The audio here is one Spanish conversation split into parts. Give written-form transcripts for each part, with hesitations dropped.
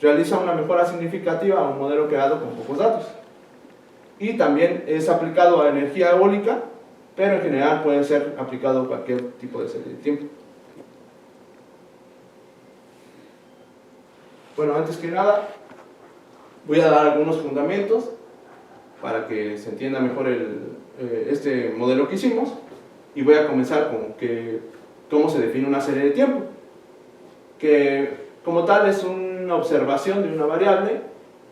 realiza una mejora significativa a un modelo creado con pocos datos. Y también es aplicado a energía eólica, pero en general puede ser aplicado a cualquier tipo de serie de tiempo. Bueno, antes que nada, voy a dar algunos fundamentos para que se entienda mejor este modelo que hicimos, y voy a comenzar con cómo se define una serie de tiempo, que como tal es una observación de una variable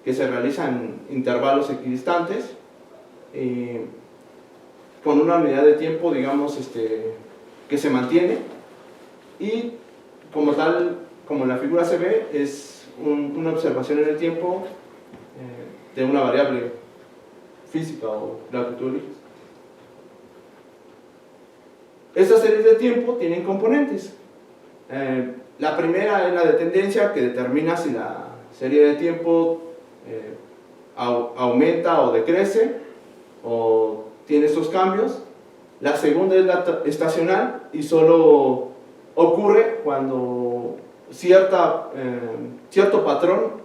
que se realiza en intervalos equidistantes, con una unidad de tiempo, digamos, que se mantiene, y como tal, como en la figura se ve, es una observación en el tiempo de una variable física o la que tú eliges. Estas series de tiempo tienen componentes. La primera es la de tendencia, que determina si la serie de tiempo aumenta o decrece, o tiene estos cambios. La segunda es la estacional, y solo ocurre cuando cierto patrón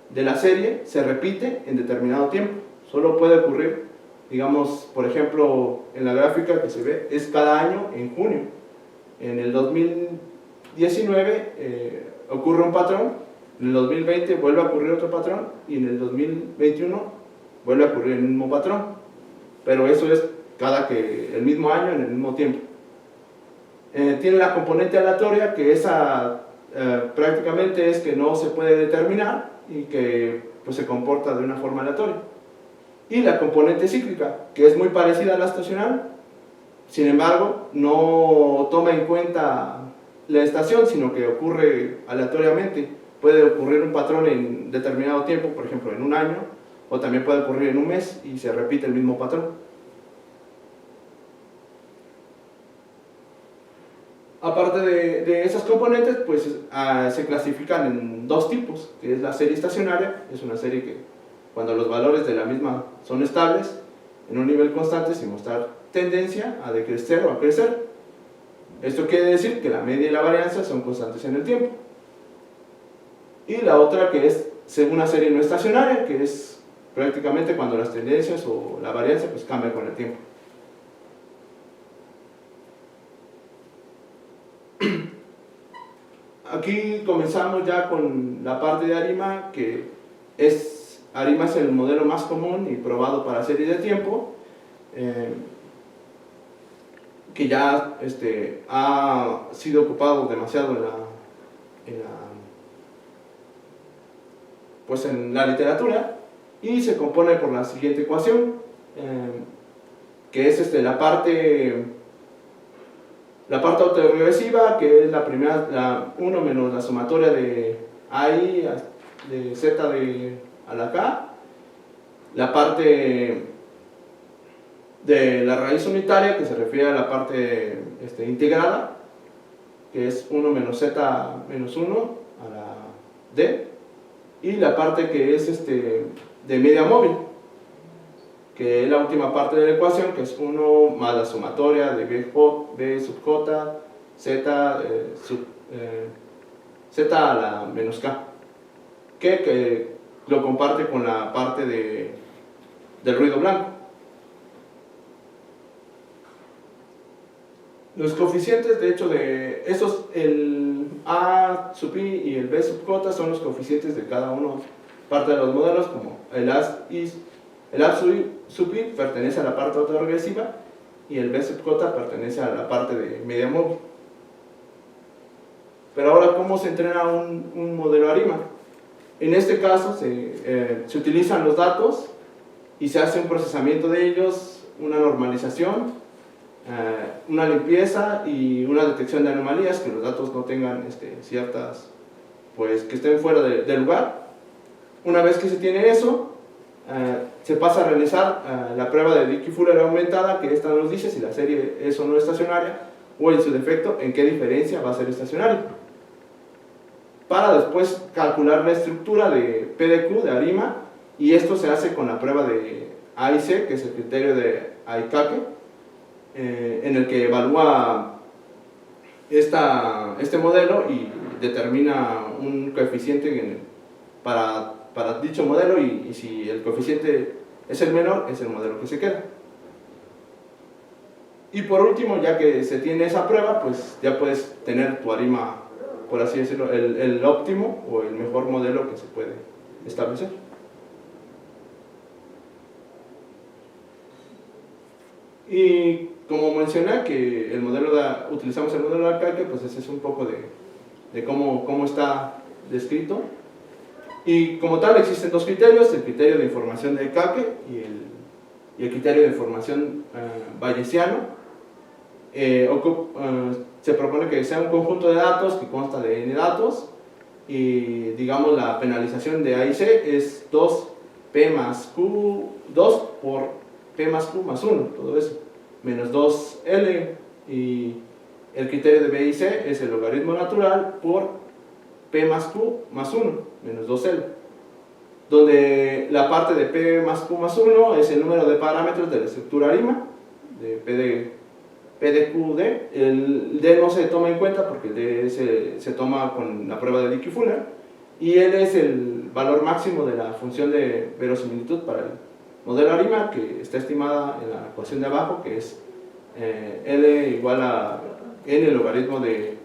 de la serie se repite en determinado tiempo. Solo puede ocurrir, digamos, por ejemplo, en la gráfica que se ve, es cada año en junio. En el 2019 ocurre un patrón, en el 2020 vuelve a ocurrir otro patrón, y en el 2021 vuelve a ocurrir el mismo patrón. Pero eso es el mismo año, en el mismo tiempo. Tiene la componente aleatoria, que esa prácticamente es que no se puede determinar y que pues, se comporta de una forma aleatoria. Y la componente cíclica, que es muy parecida a la estacional, sin embargo no toma en cuenta la estación, sino que ocurre aleatoriamente. Puede ocurrir un patrón en determinado tiempo, por ejemplo en un año, o también puede ocurrir en un mes y se repite el mismo patrón. Aparte de esas componentes, pues se clasifican en dos tipos, que es la serie estacionaria. Es una serie que cuando los valores de la misma son estables en un nivel constante, sin mostrar tendencia a decrecer o a crecer. Esto quiere decir que la media y la varianza son constantes en el tiempo. Y la otra, que es una serie no estacionaria, que es prácticamente cuando las tendencias o la varianza pues cambian con el tiempo. Aquí comenzamos ya con la parte de ARIMA, que ARIMA es el modelo más común y probado para series de tiempo, que ya ha sido ocupado demasiado en la literatura, y se compone por la siguiente ecuación, que es la parte autoregresiva, que es la primera, la 1 menos la sumatoria de AI de Z a la K, la parte de la raíz unitaria, que se refiere a la parte integrada, que es 1 menos Z menos 1 a la D, y la parte que es de media móvil, que es la última parte de la ecuación, que es 1 más la sumatoria de B sub J, Z a la menos K, que lo comparte con la parte del ruido blanco. Los coeficientes, de hecho, el A sub I y el B sub J son los coeficientes de cada uno parte de los modelos, como el A sub I pertenece a la parte autoregresiva y el B sub J pertenece a la parte de media móvil. Pero ahora, ¿cómo se entrena un modelo ARIMA? En este caso se utilizan los datos y se hace un procesamiento de ellos, una normalización, una limpieza y una detección de anomalías, que los datos no tengan ciertas, pues que estén fuera de lugar. Una vez que se tiene eso, se pasa a realizar la prueba de Dickey-Fuller aumentada, que esta nos dice si la serie es o no estacionaria, o en su defecto en qué diferencia va a ser estacionaria, para después calcular la estructura de PDQ de ARIMA, y esto se hace con la prueba de AIC, que es el criterio de Aikake, en el que evalúa este modelo y determina un coeficiente para dicho modelo, y si el coeficiente es el menor, es el modelo que se queda. Y por último, ya que se tiene esa prueba, pues ya puedes tener tu ARIMA, por así decirlo, el óptimo o el mejor modelo que se puede establecer. Y como mencioné que utilizamos el modelo de Alcalque, pues ese es un poco de cómo está descrito. Y como tal existen dos criterios: el criterio de información de Alcalque y el criterio de información bayesiano. Se propone que sea un conjunto de datos que consta de n datos, y digamos la penalización de A y C es 2P más Q, 2 por P más Q más 1, todo eso, menos 2L, y el criterio de B y C es el logaritmo natural por P más Q más 1, menos 2L, donde la parte de P más Q más 1 es el número de parámetros de la estructura ARIMA, de P de Q, D. El D no se toma en cuenta porque el D se toma con la prueba de Dickey-Fuller, y L es el valor máximo de la función de verosimilitud para el modelo ARIMA, que está estimada en la ecuación de abajo, que es L igual a n logaritmo de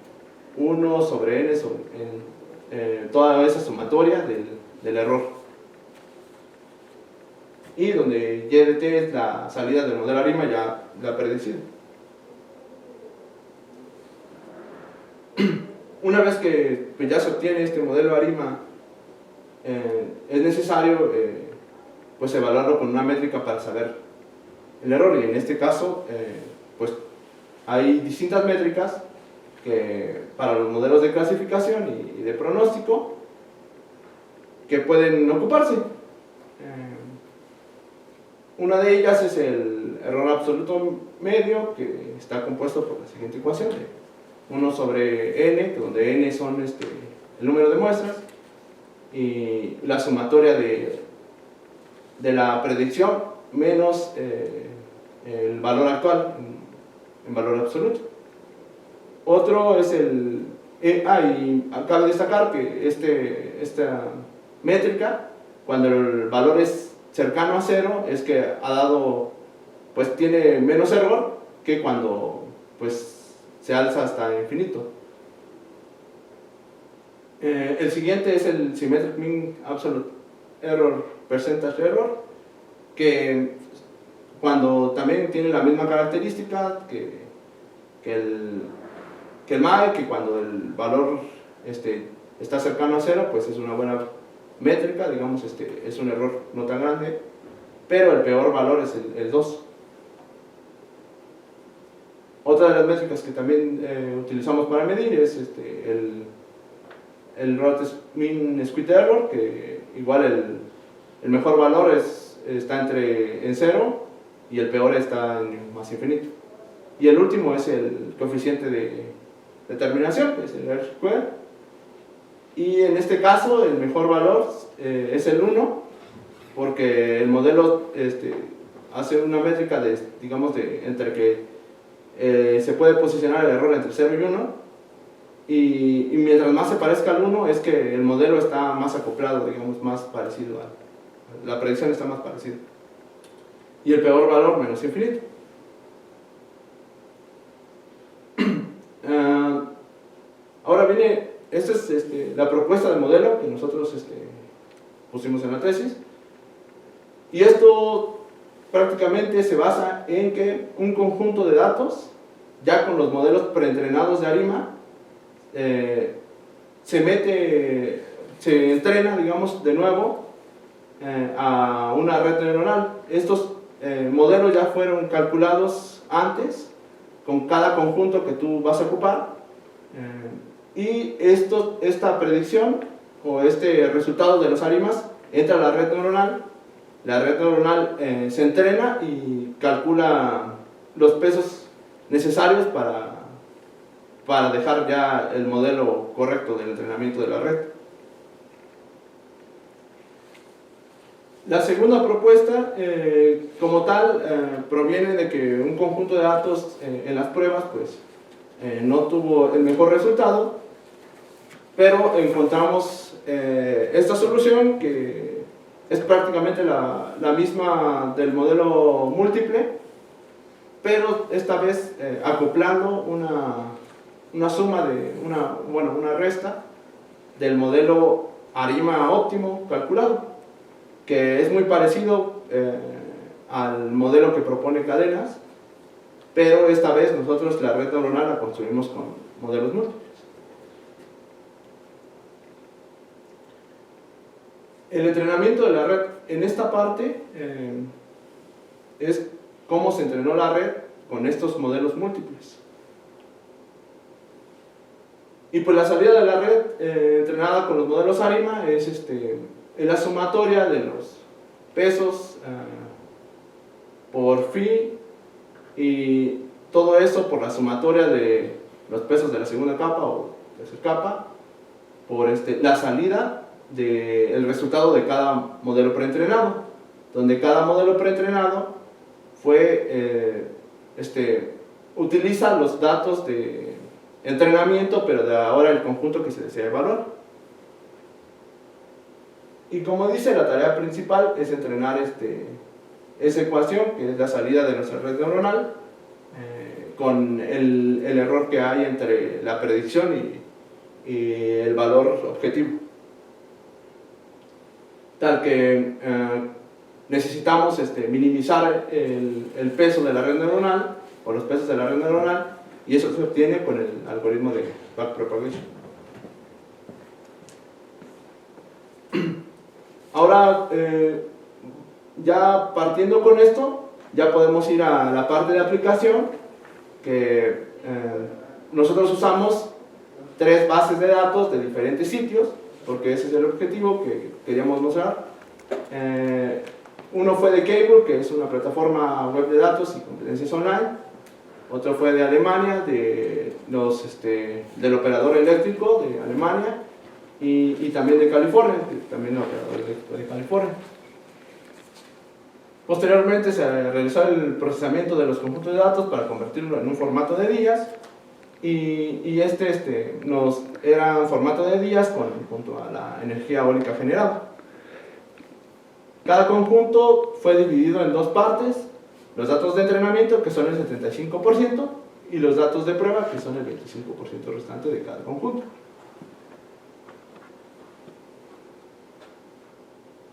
1 sobre n sobre toda esa sumatoria del error, y donde y de t es la salida del modelo ARIMA ya predecido. Una vez que pues, ya se obtiene este modelo ARIMA, es necesario pues evaluarlo con una métrica para saber el error, y en este caso pues hay distintas métricas que para los modelos de clasificación y de pronóstico que pueden ocuparse. Una de ellas es el error absoluto medio, que está compuesto por la siguiente ecuación: 1 sobre n, donde n son el número de muestras, y la sumatoria de la predicción menos el valor actual en valor absoluto. Otro es y cabe destacar que esta métrica, cuando el valor es cercano a 0, es que pues tiene menos error que cuando pues se alza hasta infinito. El siguiente es el Symmetric Mean Absolute Error Percentage Error, que cuando también tiene la misma característica que el MAE, que cuando el valor está cercano a 0, pues es una buena métrica, digamos, es un error no tan grande, pero el peor valor es el 2. Otra de las métricas que también utilizamos para medir es el Rhodes Mean Square Error, que igual el mejor valor está en 0 y el peor está en más infinito. Y el último es el coeficiente de determinación, que es el R-square, y en este caso el mejor valor es el 1, porque el modelo hace una métrica entre que se puede posicionar el error entre 0 y 1, y mientras más se parezca al 1 es que el modelo está más acoplado, digamos, más parecido la predicción está más parecida, y el peor valor menos infinito. Ahora viene, esta es la propuesta del modelo que nosotros pusimos en la tesis, y esto prácticamente se basa en que un conjunto de datos, ya con los modelos preentrenados de ARIMA, se entrena, digamos, de nuevo a una red neuronal. Estos modelos ya fueron calculados antes con cada conjunto que tú vas a ocupar, y esta predicción o resultado de los ARIMAs entra a la red neuronal. La red neuronal se entrena y calcula los pesos necesarios para dejar ya el modelo correcto del entrenamiento de la red. La segunda propuesta, como tal, proviene de que un conjunto de datos en las pruebas pues, no tuvo el mejor resultado, pero encontramos esta solución que es prácticamente la misma del modelo múltiple, pero esta vez acoplando una suma de una resta del modelo ARIMA óptimo calculado, que es muy parecido al modelo que propone Cadenas, pero esta vez nosotros la red neuronal la construimos con modelos múltiples. El entrenamiento de la red, en esta parte, es cómo se entrenó la red con estos modelos múltiples. Y pues la salida de la red entrenada con los modelos ARIMA es la sumatoria de los pesos por phi, y todo eso por la sumatoria de los pesos de la segunda capa o tercera capa por la salida del resultado de cada modelo preentrenado, donde cada modelo preentrenado utiliza los datos de entrenamiento, pero de ahora el conjunto que se desea evaluar. Y como dice, la tarea principal es entrenar esa ecuación, que es la salida de nuestra red neuronal, con el error que hay entre la predicción y el valor objetivo. Tal que necesitamos minimizar el peso de la red neuronal, o los pesos de la red neuronal, y eso se obtiene con el algoritmo de backpropagation. Ahora, ya partiendo con esto, ya podemos ir a la parte de aplicación, que nosotros usamos 3 bases de datos de diferentes sitios, porque ese es el objetivo que queríamos mostrar. Uno fue de Cable, que es una plataforma web de datos y competencias online. Otro fue de Alemania, del operador eléctrico de Alemania, y también de California, también el operador eléctrico de California. Posteriormente se realizó el procesamiento de los conjuntos de datos para convertirlo en un formato de días, y era un formato de días junto a la energía eólica generada. Cada conjunto fue dividido en 2 partes: los datos de entrenamiento, que son el 75%, y los datos de prueba, que son el 25% restante de cada conjunto.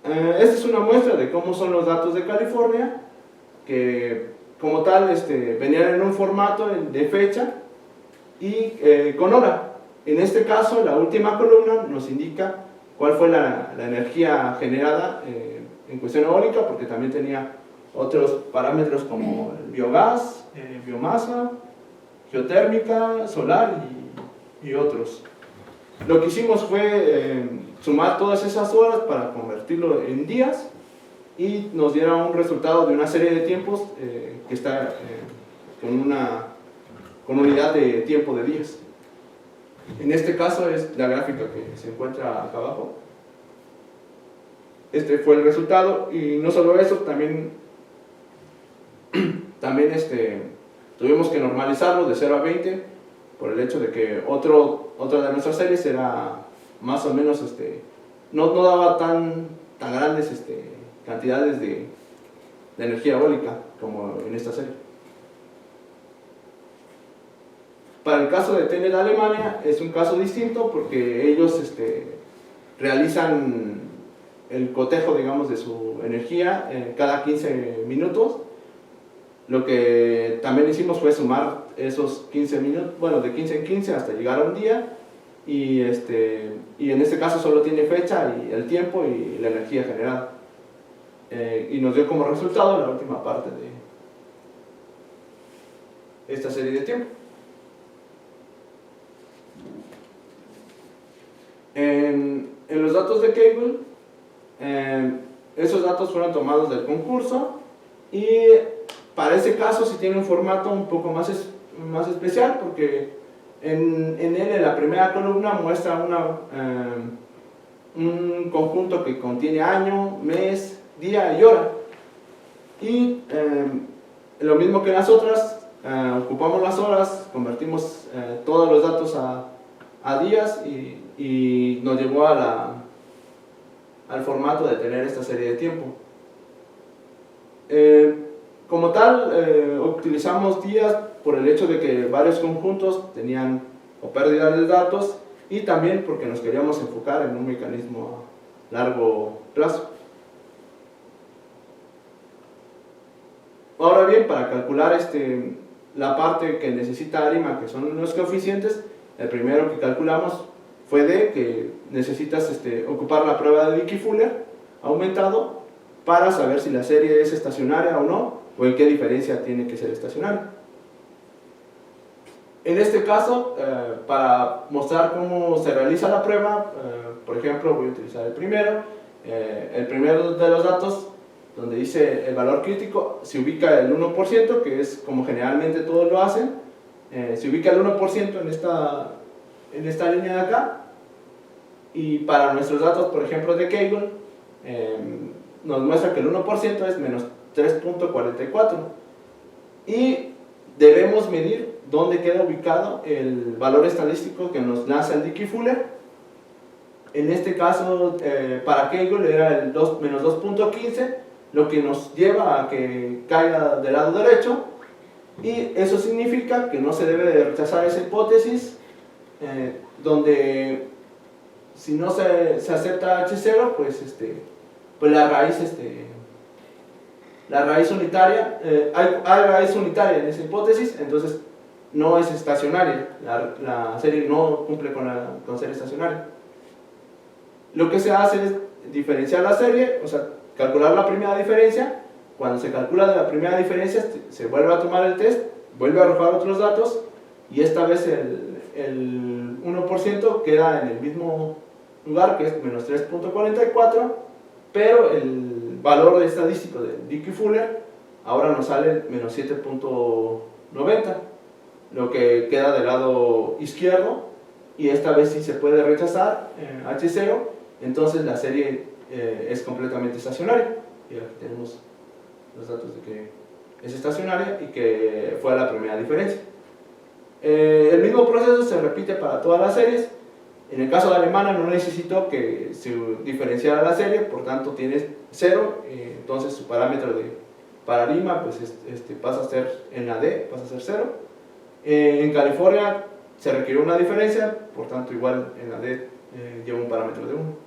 Esta es una muestra de cómo son los datos de California, que como tal venían en un formato de fecha y con hora. En este caso, la última columna nos indica cuál fue la energía generada en cuestión eólica, porque también tenía otros parámetros como el biogás, biomasa, geotérmica, solar y otros. Lo que hicimos fue sumar todas esas horas para convertirlo en días, y nos diera un resultado de una serie de tiempos que está con unidad de tiempo de días. En este caso es la gráfica que se encuentra acá abajo. Este fue el resultado, y no solo eso, también tuvimos que normalizarlo de 0 a 20 por el hecho de que otra de nuestras series era más o menos no daba tan grandes cantidades de energía eólica como en esta serie. Para el caso de TENET Alemania es un caso distinto, porque ellos realizan el cotejo, digamos, de su energía cada 15 minutos. Lo que también hicimos fue sumar esos 15 minutos, bueno, de 15 en 15 hasta llegar a un día, y en este caso solo tiene fecha y el tiempo y la energía generada, y nos dio como resultado la última parte de esta serie de tiempo. En los datos de Cable, esos datos fueron tomados del concurso, y para ese caso sí tiene un formato un poco más especial, porque en él, en la primera columna, muestra un conjunto que contiene año, mes, día y hora, y lo mismo que en las otras, ocupamos las horas, convertimos todos los datos a días, y y nos llevó al formato de tener esta serie de tiempo. Como tal, utilizamos días por el hecho de que varios conjuntos tenían o pérdida de datos y también porque nos queríamos enfocar en un mecanismo a largo plazo. Ahora bien, para calcular la parte que necesita ARIMA, que son los coeficientes, el primero que calculamos fue que necesitas ocupar la prueba de Dickey-Fuller aumentado para saber si la serie es estacionaria o no, o en qué diferencia tiene que ser estacionaria. En este caso, para mostrar cómo se realiza la prueba, por ejemplo, voy a utilizar el primero de los datos, donde dice el valor crítico, se ubica el 1%, que es como generalmente todos lo hacen, se ubica el 1% en esta línea de acá, y para nuestros datos, por ejemplo, de Kaggle, nos muestra que el 1% es menos 3.44, y debemos medir dónde queda ubicado el valor estadístico que nos lanza el Dickey-Fuller. En este caso, para Kaggle era el menos 2.15, lo que nos lleva a que caiga del lado derecho, y eso significa que no se debe de rechazar esa hipótesis, donde si no se acepta H0, pues la raíz unitaria, hay raíz unitaria en esa hipótesis, entonces no es estacionaria, la serie no cumple con ser estacionaria. Lo que se hace es diferenciar la serie, o sea, calcular la primera diferencia. Cuando se calcula de la primera diferencia, se vuelve a tomar el test, vuelve a arrojar otros datos, y esta vez el 1% queda en el mismo lugar, que es menos 3.44, pero el valor estadístico de Dickey-Fuller ahora nos sale menos 7.90, lo que queda del lado izquierdo, y esta vez sí se puede rechazar H0, entonces la serie es completamente estacionaria, y aquí tenemos los datos de que es estacionaria y que fue la primera diferencia. El mismo proceso se repite para todas las series. En el caso de alemana no necesitó que se diferenciara la serie, por tanto tiene 0, entonces su parámetro para Lima pues pasa a ser en la D, pasa a ser 0. En California se requirió una diferencia, por tanto igual en la D lleva un parámetro de 1.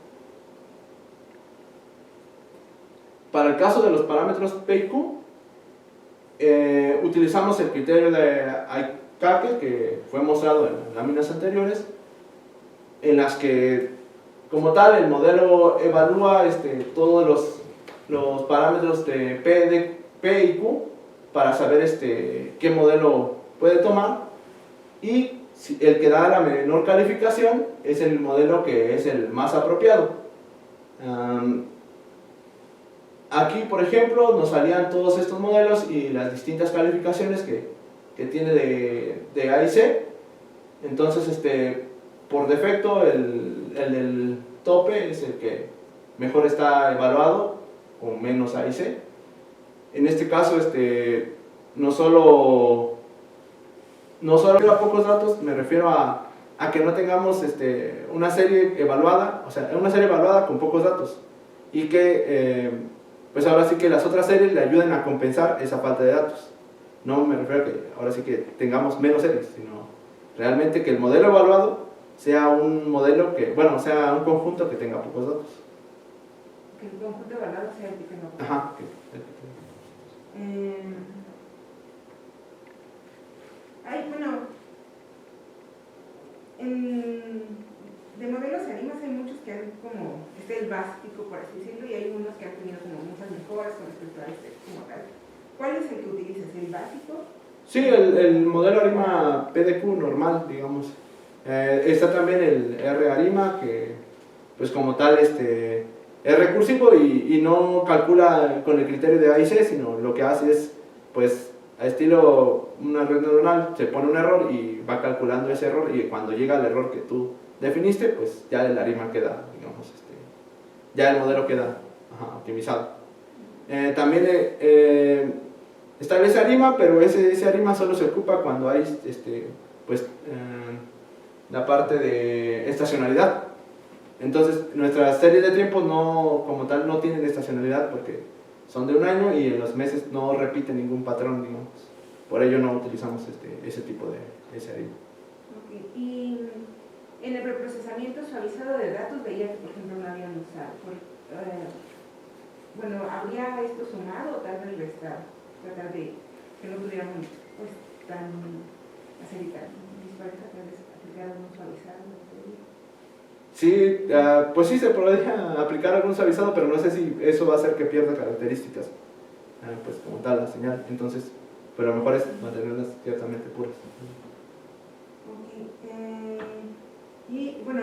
Para el caso de los parámetros P y Q, utilizamos el criterio de Aikake, que fue mostrado en las láminas anteriores, en las que, como tal, el modelo evalúa todos los parámetros de P y Q para saber qué modelo puede tomar, y el que da la menor calificación es el modelo que es el más apropiado. Aquí, por ejemplo, nos salían todos estos modelos y las distintas calificaciones que tiene de A y C. Entonces, por defecto, el del tope es el que mejor está evaluado, con menos A y C. En este caso, no solo a pocos datos, me refiero a que no tengamos una serie evaluada, o sea, una serie evaluada con pocos datos, y que pues ahora sí que las otras series le ayuden a compensar esa falta de datos. No me refiero a que ahora sí que tengamos menos series, sino realmente que el modelo evaluado sea un modelo que, bueno, sea un conjunto que tenga pocos datos. Que el conjunto evaluado sea el que tenga pocos datos. Ajá. De modelos ARIMA hay muchos que han como, el básico por así decirlo, y hay unos que han tenido como muchas mejoras con respecto a como tal. ¿Cuál es el que utilizas? ¿El básico? Sí, el modelo ARIMA PDQ normal, digamos. Está también el R ARIMA, que pues como tal es recursivo y no calcula con el criterio de A y C, sino lo que hace es, pues, a estilo una red neuronal, se pone un error y va calculando ese error, y cuando llega el error que tú definiste, pues ya el ARIMA queda, digamos, ya el modelo queda optimizado. También establece ARIMA, pero ese ARIMA solo se ocupa cuando hay la parte de estacionalidad. Entonces, nuestras series de tiempo no, como tal, no tienen estacionalidad porque son de un año y en los meses no repiten ningún patrón, digamos. Por ello no utilizamos ese tipo de serie. Okay. Y en el preprocesamiento suavizado de datos veía que, por ejemplo, no habían usado. Bueno, ¿habría esto sumado o tal vez restado? Tratar de que no tuviéramos pues tan hacer y tan dispares, tal vez aplicar algún suavizado. Sí, pues sí se podría aplicar algún suavizado, pero no sé si eso va a hacer que pierda características, pues como tal la señal. Entonces, pero lo mejor es mantenerlas ciertamente puras. Okay. Y bueno,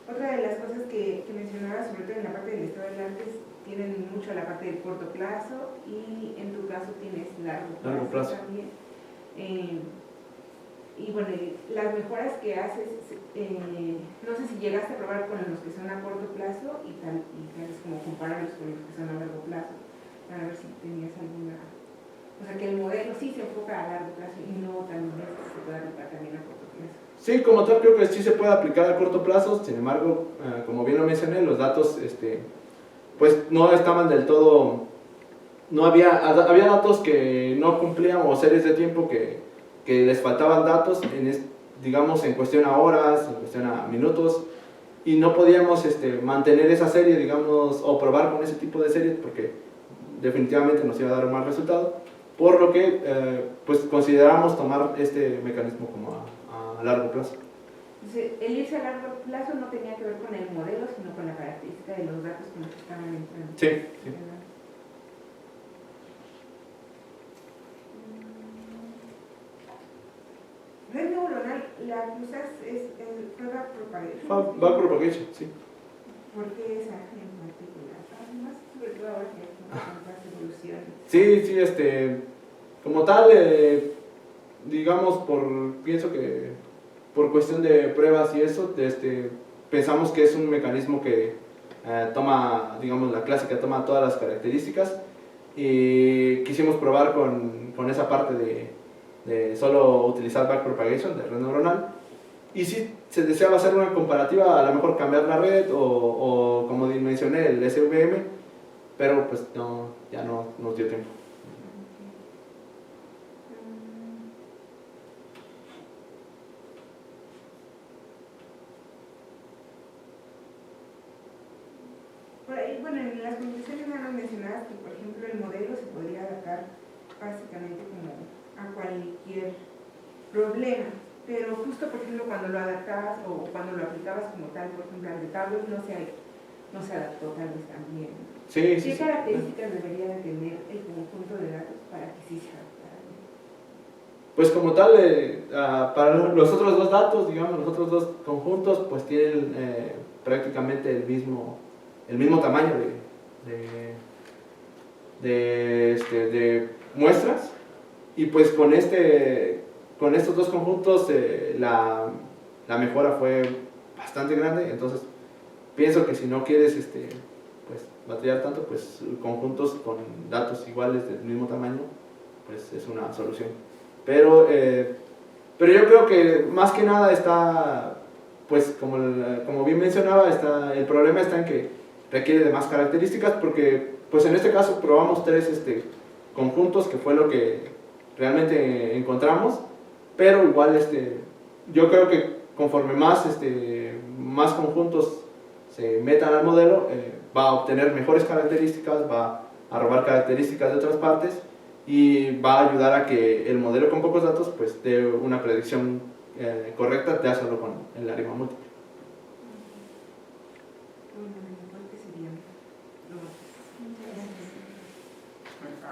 otra de las cosas que mencionaba, sobre todo en la parte del estado del arte, tienen mucho la parte de corto plazo y en tu caso tienes largo plazo también. Y bueno, las mejoras que haces, no sé si llegaste a probar con los que son a corto plazo y tal vez como compararlos con los que son a largo plazo, para ver si tenías alguna, o sea que el modelo sí se enfoca a largo plazo y no también se puede aplicar también a corto plazo. Sí, como tal creo que sí se puede aplicar a corto plazo, sin embargo, como bien lo mencioné, los datos pues no estaban del todo, no había datos que no cumplían o series de tiempo que les faltaban datos, digamos en cuestión a horas, en cuestión a minutos, y no podíamos mantener esa serie, digamos, o probar con ese tipo de series porque definitivamente nos iba a dar un mal resultado, por lo que pues consideramos tomar este mecanismo como a largo plazo. Entonces, el irse a largo plazo no tenía que ver con el modelo, sino con la característica de los datos con los que estaban entrando. Sí, sí. Red neuronal, la que usas fue backpropagation. Backpropagation, sí. ¿Por qué esa en particular? Además, sobre todo ahora que hay tantas evoluciones. Sí, como tal, digamos, pienso que por cuestión de pruebas y eso, pensamos que es un mecanismo que toma, digamos, la clásica toma todas las características y quisimos probar con esa parte de solo utilizar backpropagation de red neuronal. Y si se deseaba hacer una comparativa, a lo mejor cambiar la red o como mencioné, el SVM, pero pues no, ya no nos dio tiempo. Por ahí, bueno, en las conclusiones no nos mencionabas que, por ejemplo, el modelo se podría adaptar básicamente como a cualquier problema, pero justo, por ejemplo, cuando lo adaptabas o cuando lo aplicabas como tal, por ejemplo, al de Pablo, no se adaptó tal vez también. Sí, ¿Qué características debería de tener el conjunto de datos para que sí se adaptara bien? Pues como tal, para los otros dos datos, digamos, los otros dos conjuntos, pues tienen prácticamente el mismo tamaño de muestras, y pues con estos dos conjuntos la mejora fue bastante grande. Entonces pienso que si no quieres pues batallar tanto, pues conjuntos con datos iguales del mismo tamaño pues es una solución, pero yo creo que más que nada está, pues como bien mencionaba, el problema está en que requiere de más características, porque pues en este caso probamos tres conjuntos, que fue lo que realmente encontramos, pero igual yo creo que conforme más conjuntos se metan al modelo, va a obtener mejores características, va a robar características de otras partes y va a ayudar a que el modelo con pocos datos pues dé una predicción correcta, ya solo con el arima múltiple.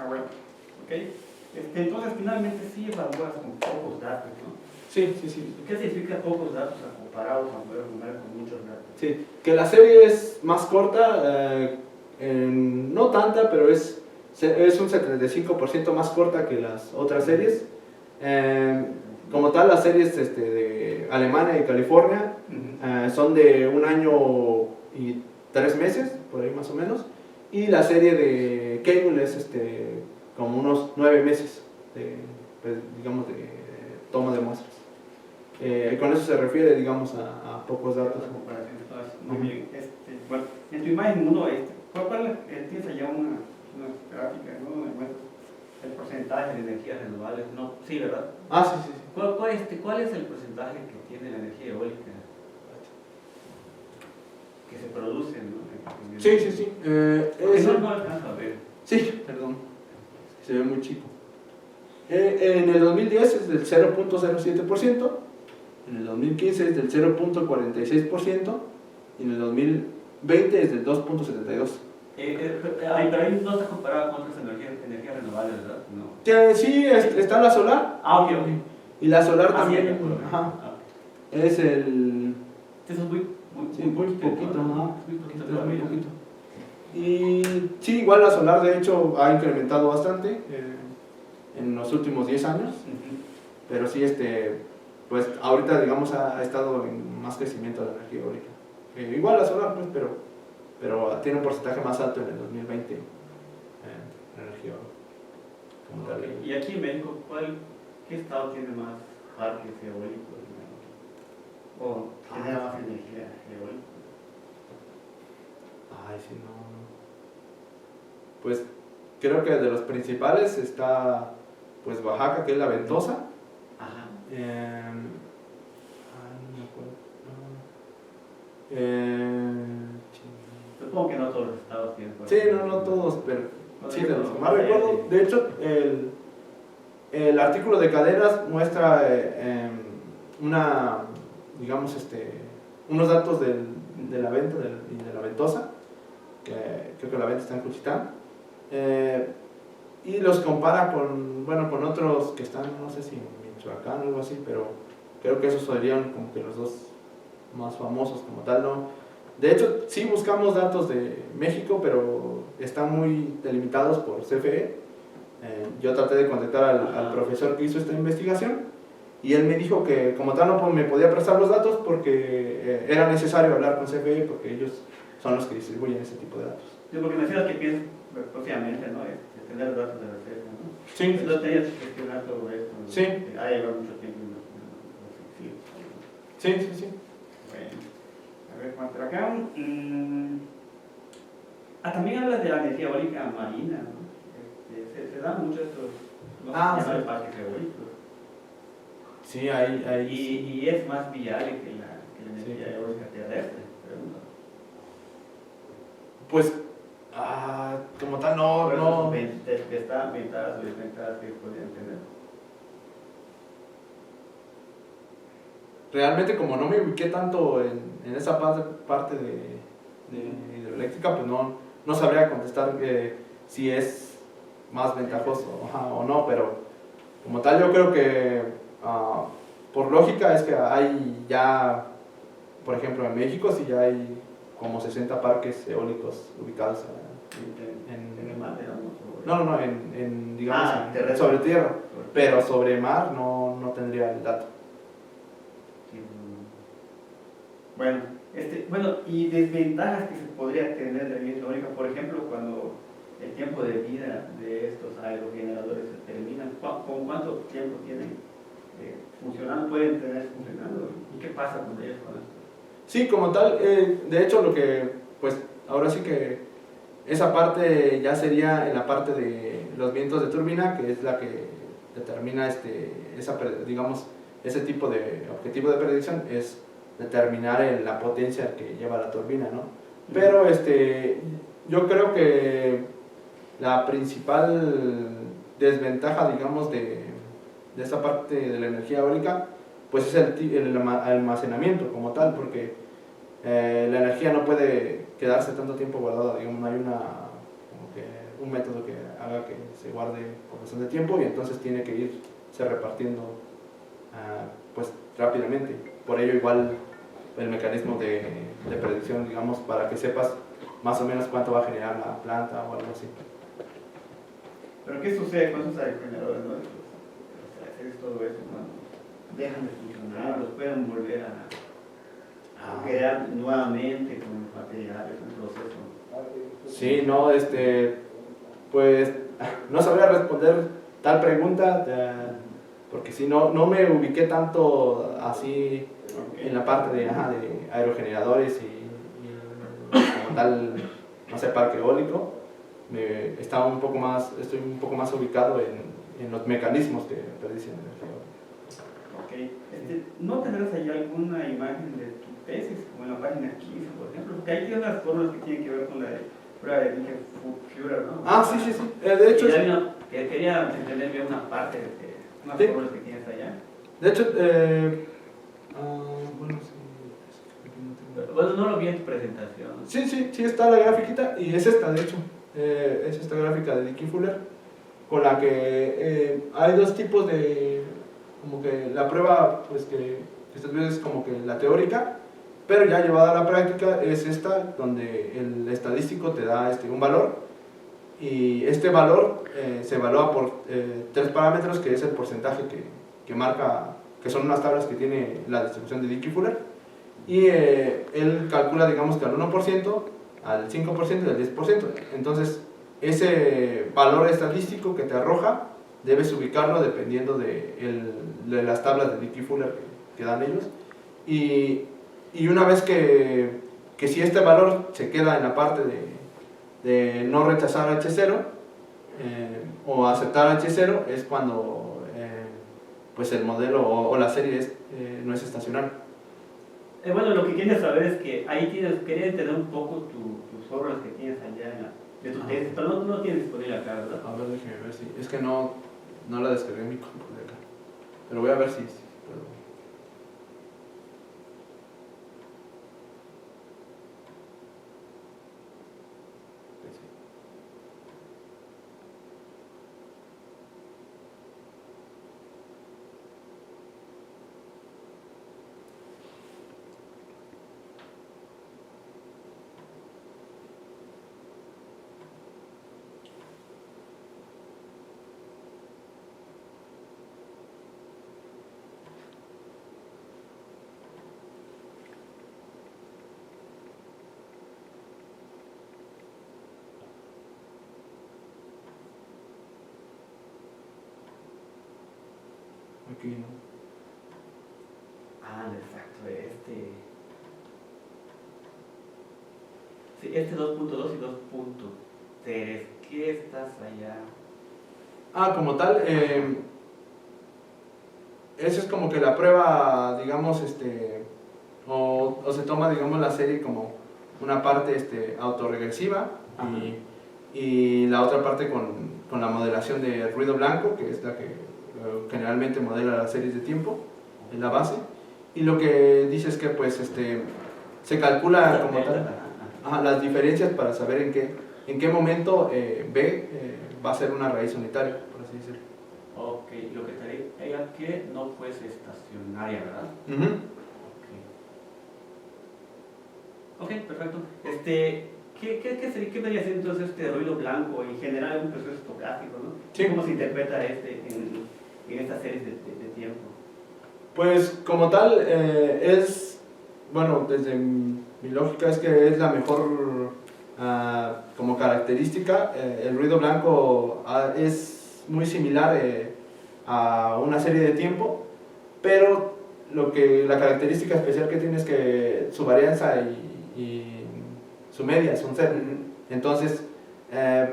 Bueno, ok. Entonces, finalmente sí evalúas con pocos datos, ¿no? Sí. ¿Qué significa pocos datos comparados a poder numerar con muchos datos? Sí, que la serie es más corta, no tanta, pero es un 75% más corta que las otras series. Como tal, las series de Alemania y California son de 1 año y 3 meses, por ahí más o menos, y la serie de Cable es como unos 9 meses pues, digamos, de toma de muestras. Con eso se refiere, digamos, a pocos datos. No, miren, bueno, en tu imagen 1, ¿cuál tienes allá una gráfica, ¿no? Donde muestras el porcentaje de energías renovables? No, sí, ¿verdad? Ah, sí, sí, sí. ¿Cuál es el porcentaje que tiene la energía eólica que se produce, ¿no? Sí, sí, sí. No alcanzo a ver. Sí, perdón. Se ve muy chico. En el 2010 es del 0.07%, en el 2015 es del 0.46% y en el 2020 es del 2.72%. Pero ahí no está comparado con otras energías renovables, ¿verdad? No. Sí, está la solar. Ah, ok. Y la solar Ah, sí, también. ya, Ajá. ah. Es el. Eso es muy poquito, ¿no? Muy poquito Es muy todavía. poquito. Y sí, igual la solar de hecho ha incrementado bastante en los últimos 10 años, pero sí, pues ahorita digamos ha estado en más crecimiento la energía eólica. Igual la solar, pues, pero tiene un porcentaje más alto en el 2020 la energía como tal. Y aquí en México, ¿qué estado tiene más parques eólicos? ¿O genera más energía eólica? Ay, sí, no. Pues creo que de los principales está pues Oaxaca, que es la Ventosa. Ajá. No me acuerdo. Supongo que no todos los estados tienen. Sí, no todos, pero sí, de los que más recuerdo. De hecho, el artículo de Cadenas muestra digamos, unos datos de la venta y de la Ventosa, que creo que la venta está en Cuchitán, y los compara con otros que están, no sé si en Michoacán o algo así, pero creo que esos serían como que los dos más famosos como tal, ¿no? De hecho, sí buscamos datos de México, pero están muy delimitados por CFE. Yo traté de contactar al profesor que hizo esta investigación y él me dijo que como tal no me podía prestar los datos porque era necesario hablar con CFE porque ellos son los que distribuyen ese tipo de datos. Sí, porque me decías que piensas propiamente, ¿no? Tener los datos de reserva, ¿no? Sí. Entonces tenías que gestionar todo esto, ¿no? Sí. Ha llevado mucho tiempo. Sí. Bueno, a ver, por acá. También hablas de la energía eólica marina, ¿no? Se dan mucho estos, no se llaman parques eólicos. Sí, ahí. Y es más viable que la energía eólica terrestre, pregunto. Pues, como tal, no. Ventajas o desventajas que podrían tener. Realmente, como no me ubiqué tanto en esa parte de hidroeléctrica, pues no sabría contestar si es más ventajoso o no, pero como tal, yo creo que por lógica es que hay ya, por ejemplo, en México, sí ya hay como 60 parques eólicos ubicados en el mar, digamos. No, digamos, sobre tierra, pero sobre mar no tendría el dato. Bueno, y desventajas que se podría tener de la energía eólica, por ejemplo, cuando el tiempo de vida de estos aerogeneradores se termina, ¿con cuánto tiempo tienen funcionando? ¿Pueden tener funcionando? ¿Y qué pasa con ellos? Sí, como tal, de hecho lo que, pues ahora sí que esa parte ya sería en la parte de los vientos de turbina, que es la que determina digamos, ese tipo de objetivo de predicción, es determinar la potencia que lleva la turbina, ¿no? Pero yo creo que la principal desventaja, digamos, de esta parte de la energía eólica, pues es el almacenamiento como tal, porque la energía no puede quedarse tanto tiempo guardada, digamos, no hay un método que haga que se guarde por bastante tiempo y entonces tiene que irse repartiendo pues rápidamente. Por ello igual el mecanismo de predicción, digamos, para que sepas más o menos cuánto va a generar la planta o algo así. ¿Pero qué sucede con esos aerogeneradores, no? Hacer todo eso, ¿no? Dejan de funcionar, los pueden volver a crear nuevamente con materiales, un proceso. Sí, no, pues no sabría responder tal pregunta, porque si no me ubiqué tanto así en la parte de aerogeneradores como tal, no sé, parque eólico, estoy un poco más ubicado en los mecanismos que predicen energía. Ok. ¿No tendrás ahí alguna imagen de tu tesis, como en la página 15, por ejemplo? Porque ahí tiene unas fórmulas que tienen que ver con la prueba de Führer, ¿no? Ah, sí, sí, sí. De hecho, quería entender bien una parte de unas sí, fórmulas que tienes allá. de hecho, bueno, sí. Bueno, no lo vi en tu presentación. Sí, sí, sí está la grafiquita y es esta, de hecho. Es esta gráfica de Dickey Fuller, con la que hay dos tipos de, como que la prueba, pues que estas veces es como que la teórica, pero ya llevada a la práctica es esta, donde el estadístico te da un valor, y este valor se evalúa por tres parámetros, que es el porcentaje que marca, que son unas tablas que tiene la distribución de Dickey Fuller, y él calcula, digamos, que al 1%, al 5% y al 10%. Entonces, ese valor estadístico que te arroja, debes ubicarlo dependiendo de las tablas de Dickey Fuller que dan ellos. Y una vez que si este valor se queda en la parte de no rechazar H0 o aceptar H0, es cuando pues el modelo o la serie no es estacionaria. Bueno, lo que quería saber es que ahí quería entender un poco tus obras que tienes allá de tu tesis, pero no tienes disponible acá, ¿verdad? A ver, déjeme ver si. Es que no la descargué en mi computadora de acá. Pero voy a ver si puedo. Aquí no. Ah, exacto, sí, 2.2 y 2.3, ¿qué estás allá? Como tal, eso es como que la prueba, digamos, o se toma, digamos, la serie como una parte autorregresiva y la otra parte con la modelación de ruido blanco, que es la que generalmente modela las series de tiempo, es la base. Y lo que dice es que pues se calcula como tal las diferencias para saber en qué momento B va a ser una raíz unitaria, por así decirlo. Ok, lo que te diga que no fuese estacionaria, ¿verdad? Ok, perfecto. ¿Qué vendría siendo entonces este ruido blanco? En general un proceso estocástico, ¿no? Sí. ¿Cómo se interpreta en estas series de tiempo? Pues como tal bueno, desde mi lógica es que es la mejor como característica. El ruido blanco es muy similar a una serie de tiempo, pero la característica especial que tiene es que su varianza y su media son cero. Entonces,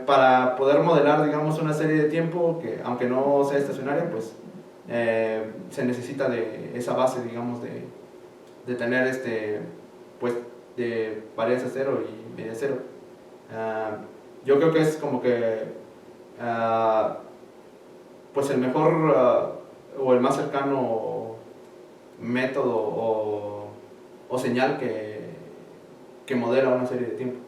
para poder modelar, digamos, una serie de tiempo que, aunque no sea estacionaria, pues se necesita de esa base, digamos, de tener pues de varianza cero y media cero. Yo creo que es como que pues el mejor o el más cercano método o señal que modela una serie de tiempo.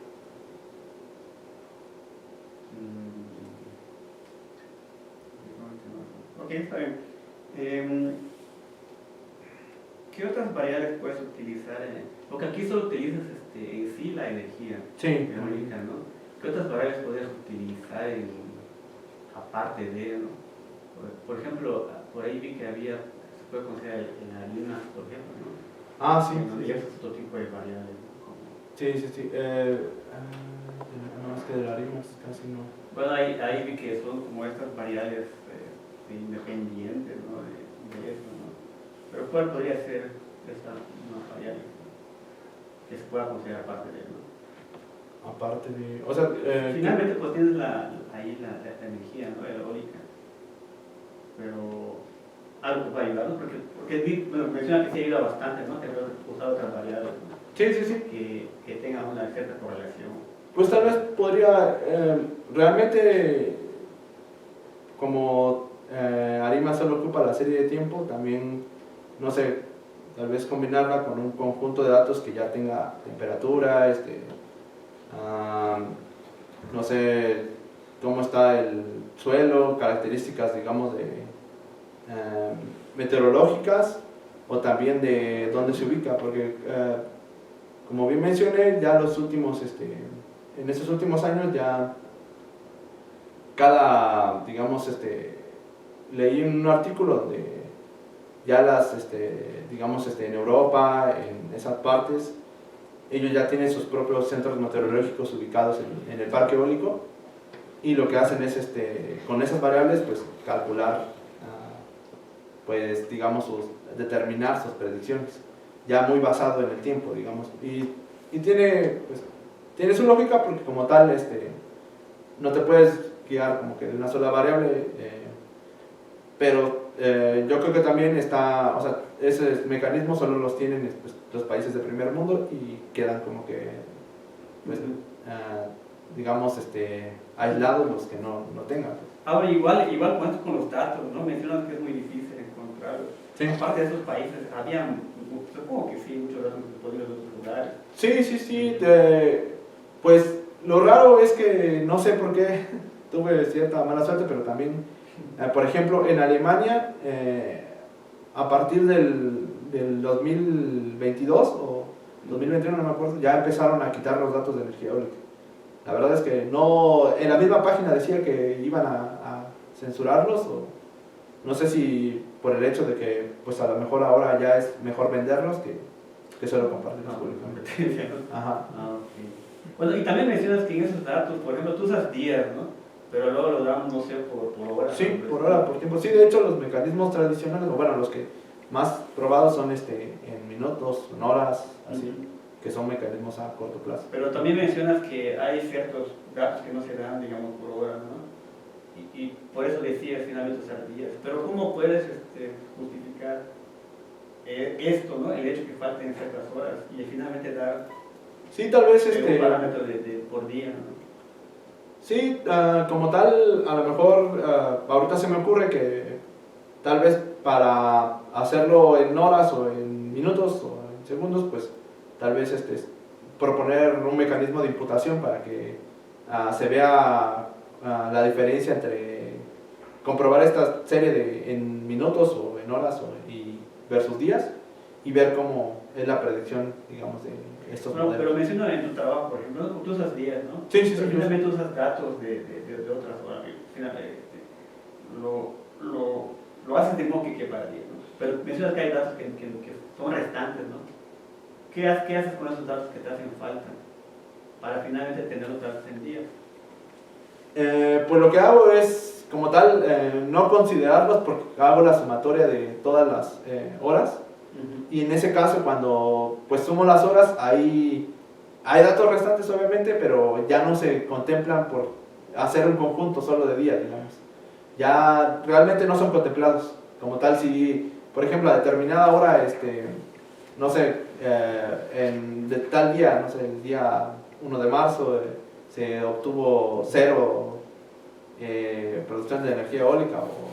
Ok, está bien. ¿Qué otras variables puedes utilizar? Porque aquí solo utilizas en sí la energía eólica, ¿no? ¿Qué otras variables podrías utilizar aparte de, ¿no? Por ejemplo, por ahí vi que se puede considerar en harinas, por ejemplo, ¿no? Sí. Y eso es otro tipo de variables, ¿no? Sí. No, es que de harinas casi no. Bueno, ahí vi que son como estas variables independientes, ¿no? De eso, ¿no? Pero ¿cuál podría ser esta una variable que se pueda considerar parte de él, ¿no? aparte de, o sea, Finalmente pues tienes ahí la energía, ¿no? Eólica, pero algo que puede ayudarnos, porque bueno, menciona que sí ayuda bastante, ¿no? Que debe usar otras variables, ¿no? sí, sí, sí. Que tengan una cierta correlación. Pues tal vez podría, realmente, como Arima solo ocupa la serie de tiempo, también, no sé, tal vez combinarla con un conjunto de datos que ya tenga temperatura, no sé, cómo está el suelo, características, digamos, meteorológicas, o también de dónde se ubica, porque como bien mencioné, ya en estos últimos años ya digamos, leí un artículo donde ya digamos, en Europa, en esas partes, ellos ya tienen sus propios centros meteorológicos ubicados en el parque eólico, y lo que hacen es, con esas variables, pues, calcular, pues, digamos, determinar sus predicciones, ya muy basado en el tiempo, digamos, y tiene su lógica, porque como tal, no te puedes guiar como que de una sola variable, pero yo creo que también está, o sea, esos mecanismos solo los tienen, pues, los países de primer mundo, y quedan como que, pues, digamos, aislados los que no tengan. Ahora, igual cuento con los datos, ¿no? Mencionas que es muy difícil encontrarlos. Sí. Aparte de esos países, supongo que sí, muchos datos que se podrían en otros lugares. Sí, sí, sí. Pues lo raro es que no sé por qué tuve cierta mala suerte, pero también, por ejemplo, en Alemania, a partir del 2022 o 2021, no me acuerdo, ya empezaron a quitar los datos de energía eólica. La verdad es que no, en la misma página decía que iban a censurarlos, o no sé si por el hecho de que, pues, a lo mejor ahora ya es mejor venderlos que solo compartirlos públicamente. Ajá. Ah, ok. Bueno, y también mencionas que en esos datos, por ejemplo, tú usas días, ¿no? Pero luego lo dan, no sé, por hora. Sí, por hora, por tiempo. Sí, de hecho, los mecanismos tradicionales, o bueno, los que más probados son en minutos, en horas, así, que son mecanismos a corto plazo. Pero también mencionas que hay ciertos datos que no se dan, digamos, por hora, ¿no? Y por eso decías finalmente usar días. Pero ¿cómo puedes justificar esto, ¿no? El hecho que falten ciertas horas y finalmente dar Sí, tal vez un parámetro por día, ¿no? Sí, como tal, a lo mejor ahorita se me ocurre que tal vez para hacerlo en horas o en minutos o en segundos, pues tal vez proponer un mecanismo de imputación para que se vea la diferencia entre comprobar esta serie en minutos o en horas y versus días, y ver cómo es la predicción, digamos, de estos modelos. Pero menciona en tu trabajo, por ejemplo, tú usas días, ¿no? Sí, sí, sí. Pero finalmente usas datos de otras horas. Lo haces de modo que para días, ¿no? Pero mencionas que hay datos que son restantes, ¿no? ¿Qué haces con esos datos que te hacen falta para finalmente tener los datos en días? Pues lo que hago es, como tal, no considerarlos, porque hago la sumatoria de todas las horas. Y en ese caso, cuando pues sumo las horas, hay datos restantes obviamente, pero ya no se contemplan por hacer un conjunto solo de días, digamos. Ya realmente no son contemplados. Como tal, si, por ejemplo, a determinada hora, no sé, de tal día, no sé, el día 1 de marzo, se obtuvo 0 producción de energía eólica, o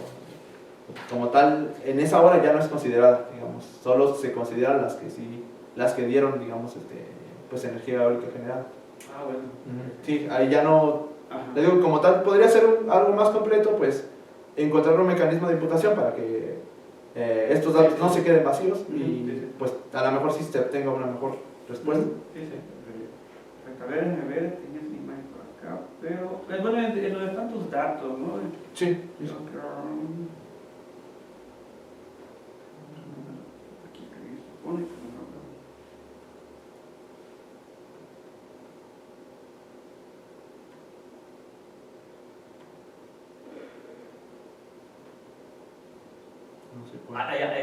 como tal, en esa hora ya no es considerada, digamos, solo se consideran las que dieron, digamos, pues energía eólica generada. Ah, bueno. Sí, ahí ya no, Ajá. le digo, como tal, podría ser algo más completo, pues, encontrar un mecanismo de imputación para que estos datos no se queden vacíos, y pues a lo mejor sí se tenga una mejor respuesta. Sí, sí. Perfecto. A ver, tenías una imagen por acá, pero bueno, en donde están tus datos, ¿no? Sí. Aquí que se supone que no. No sé cuál.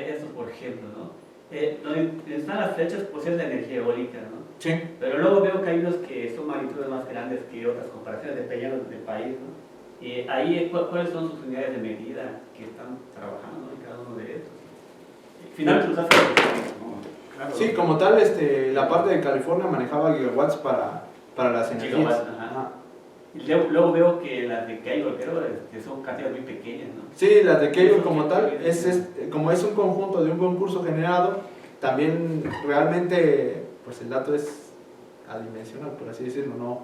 Estos, por ejemplo, ¿no? Están las flechas posibles de energía eólica, ¿no? Sí. Pero luego veo que hay unos que son magnitudes más grandes que otras comparaciones dependiendo del país, ¿no? Y ahí, ¿cuáles son sus unidades de medida que están trabajando en cada uno de estos? Finalmente los hace, ¿no? Claro. Sí, como tal, la parte de California manejaba gigawatts para las energías. Gigawatts, ajá. Y luego veo que las de Cable, creo, son cantidades muy pequeñas, ¿no? Sí, las de Cable como tal, como es un conjunto de un concurso generado, también realmente pues el dato es adimensional, por así decirlo, ¿no?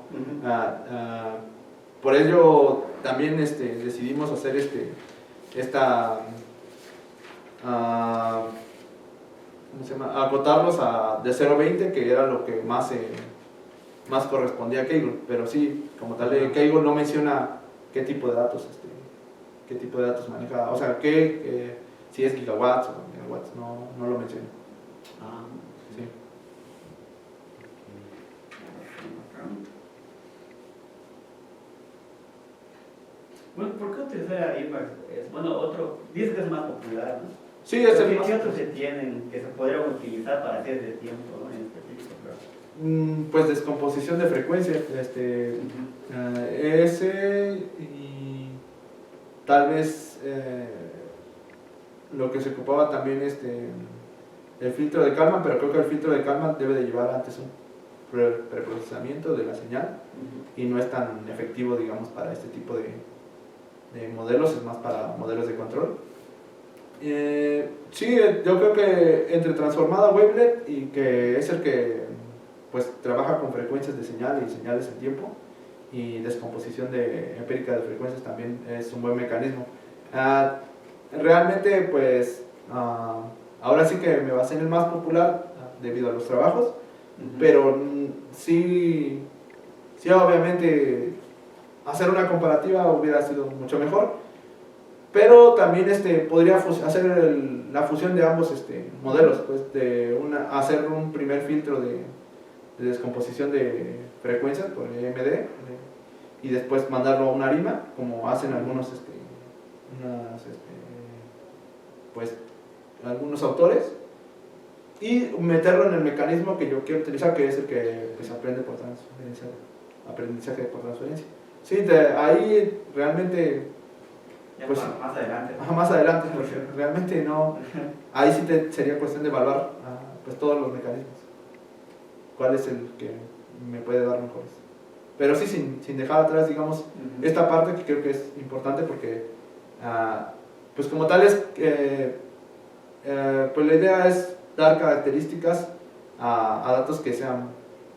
Por ello también decidimos hacer ¿cómo se llama? Acotarlos de 0.20, que era lo que más correspondía a Cable, pero sí, como tal, Cable no menciona qué tipo de datos maneja, o sea, si es gigawatts o megawatts, no lo menciona. Sí. Bueno, ¿por qué utilizar IMAX? Dice que es más popular, ¿no? Sí, es el ¿Qué más. otros se tienen que se podrían utilizar para hacer de tiempo, ¿no? En específico, claro. Pues descomposición de frecuencia, ese y tal vez lo que se ocupaba también el filtro de Kalman, pero creo que el filtro de Kalman debe de llevar antes un preprocesamiento de la señal y no es tan efectivo, digamos, para este tipo de modelos, es más para modelos de control. Sí, yo creo que entre transformada wavelet y que es el que pues trabaja con frecuencias de señal y señales en tiempo y descomposición empírica de frecuencias también es un buen mecanismo. Realmente pues ahora sí que me basé en el más popular debido a los trabajos, pero sí obviamente hacer una comparativa hubiera sido mucho mejor, pero también podría hacer la fusión de ambos modelos, pues hacer un primer filtro de descomposición de frecuencias por EMD y después mandarlo a una ARIMA, como hacen algunos autores, y meterlo en el mecanismo que yo quiero utilizar, que es el que se aprende por transferencia, aprendizaje por transferencia. Sí, ahí realmente pues, más adelante. Más adelante, porque realmente no. Ahí sí sería cuestión de evaluar pues todos los mecanismos. ¿Cuál es el que me puede dar mejores? Pero sí, sin dejar atrás, digamos, esta parte que creo que es importante porque, pues como tal pues la idea es dar características a datos que sean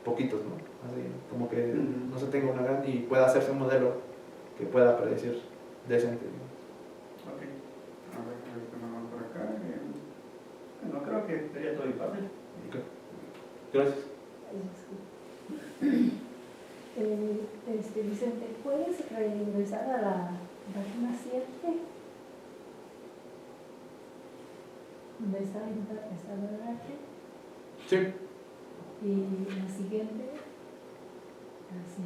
poquitos, ¿no? Así, como que no se tenga una gran y pueda hacerse un modelo que pueda predecir decente, digamos. Ok, a ver vamos por acá. No creo que sería todo mi parte. Okay. Gracias. Vicente, ¿puedes regresar a la página 7? ¿Dónde está el H? Sí. Y la siguiente, así.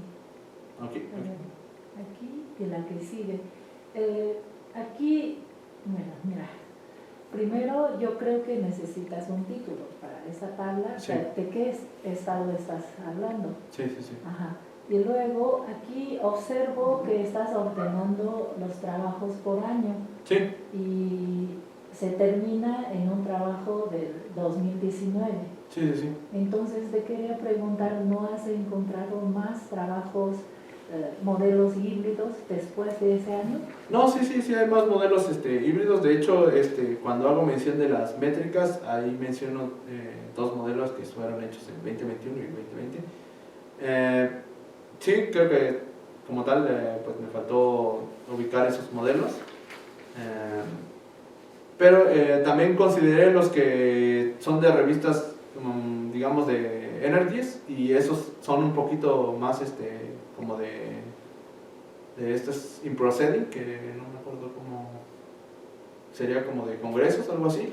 Okay. Aquí y la que sigue. Aquí, mira, primero yo creo que necesitas un título para esta tabla. Sí. ¿De qué estado estás hablando? Sí. Ajá. Y luego aquí observo que estás ordenando los trabajos por año. Sí. Y se termina en un trabajo del 2019. Sí. Entonces te quería preguntar, ¿no has encontrado más trabajos, modelos híbridos después de ese año? No, sí, hay más modelos híbridos. De hecho, cuando hago mención de las métricas, ahí menciono dos modelos que fueron hechos en 2021 y 2020. Sí, creo que como tal, pues me faltó ubicar esos modelos. Pero también consideré los que son de revistas, digamos, de Energies, y esos son un poquito más como de estos Improceding, que no me acuerdo cómo sería, como de congresos, algo así.